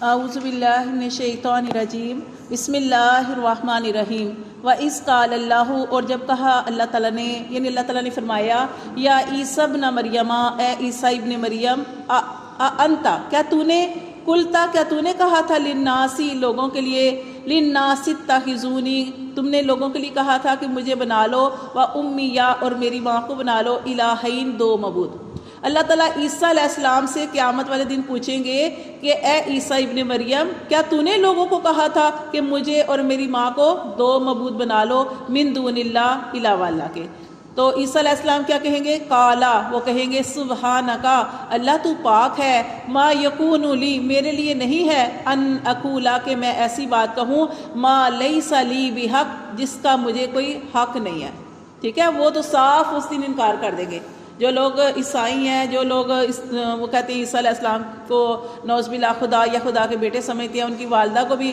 اعوذ باللہ من الشیطان الرجیم بسم اللہ الرحمن الرحیم وَإِذْ قَالَ اللَّهُ، اور جب کہا اللہ تعالیٰ نے، یعنی اللہ تعالیٰ نے فرمایا، یا عیسیٰ ابن مریم، اے عیسیٰ ابن مریم، انتا، کیا تو نے، قلتا، کیا تو نے کہا تھا، للناسی، لوگوں کے لیے، للناس اتخذونی، تم نے لوگوں کے لیے کہا تھا کہ مجھے بنا لو، وَأُمِّيَّ، اور میری ماں کو بنا لو، الہین، دو معبود۔ اللہ تعالیٰ عیسیٰ علیہ السلام سے قیامت والے دن پوچھیں گے کہ اے عیسیٰ ابن مریم، کیا تو نے لوگوں کو کہا تھا کہ مجھے اور میری ماں کو دو معبود بنا لو من دون اللہ، علاوہ اللہ کے؟ تو عیسیٰ علیہ السلام کیا کہیں گے؟ قالا، وہ کہیں گے سبحانکا، اللہ تو پاک ہے، ما یکون لی، میرے لیے نہیں ہے، ان اقولا، کہ میں ایسی بات کہوں، ما لیس لی بحق، جس کا مجھے کوئی حق نہیں ہے۔ ٹھیک ہے، وہ تو صاف اس دن انکار کر دیں گے۔ جو لوگ عیسائی ہیں، جو لوگ وہ کہتے ہیں عیسیٰ علیہ السلام کو نعوذ باللہ خدا یا خدا کے بیٹے سمجھتے ہیں، ان کی والدہ کو بھی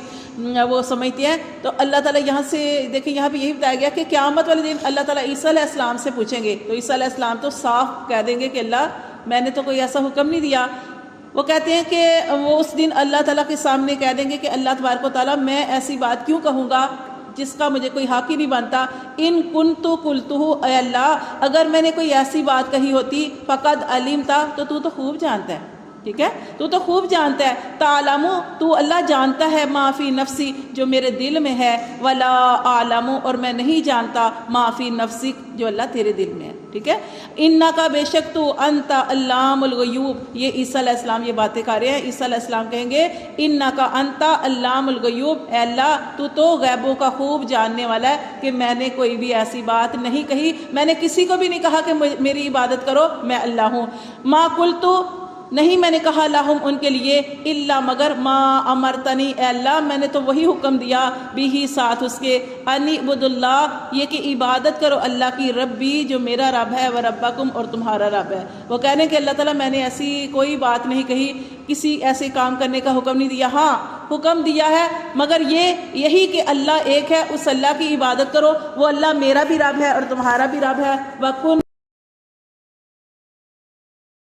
وہ سمجھتے ہیں، تو اللہ تعالیٰ یہاں سے دیکھیں، یہاں پہ یہی بتایا گیا کہ قیامت والے دن اللہ تعالیٰ عیسیٰ علیہ السلام سے پوچھیں گے، تو عیسیٰ علیہ السلام تو صاف کہہ دیں گے کہ اللہ، میں نے تو کوئی ایسا حکم نہیں دیا۔ وہ کہتے ہیں کہ وہ اس دن اللہ تعالیٰ کے سامنے کہہ دیں گے کہ اللہ تبارک و تعالیٰ، میں ایسی بات کیوں کہوں گا جس کا مجھے کوئی حق ہی نہیں بنتا، ان کنتو قلتہ، اے اللہ، اگر میں نے کوئی ایسی بات کہی ہوتی، فقد علمتا، تو خوب جانتا ہے۔ ٹھیک ہے، تو خوب جانتا ہے، تعلم، تو اللہ جانتا ہے، ما فی نفسی، جو میرے دل میں ہے، ولا اعلم، اور میں نہیں جانتا، ما فی نفسک، جو اللہ تیرے دل میں ہے۔ ٹھیک ہے، انکا، بے شک تو، انت علام الغیوب، یہ عیسیٰ علیہ السلام یہ باتیں کر رہے ہیں۔ عیسیٰ علیہ السلام کہیں گے انکا انت علام الغیوب، اے اللہ تو غیبوں کا خوب جاننے والا ہے، کہ میں نے کوئی بھی ایسی بات نہیں کہی، میں نے کسی کو بھی نہیں کہا کہ میری عبادت کرو، میں اللہ ہوں۔ ما قلتو، نہیں میں نے کہا، لہم، ان کے لیے، الا، مگر، ما امرتنی، اے اللہ میں نے تو وہی حکم دیا، بھی، ساتھ اس کے، انی عبد اللہ، یہ کہ عبادت کرو اللہ کی، ربی، جو میرا رب ہے، و ربکم، اور تمہارا رب ہے۔ وہ کہنے کہ اللہ تعالیٰ میں نے ایسی کوئی بات نہیں کہی، کسی ایسے کام کرنے کا حکم نہیں دیا، ہاں حکم دیا ہے، مگر یہی کہ اللہ ایک ہے، اس اللہ کی عبادت کرو، وہ اللہ میرا بھی رب ہے اور تمہارا بھی رب ہے، وَكُنْ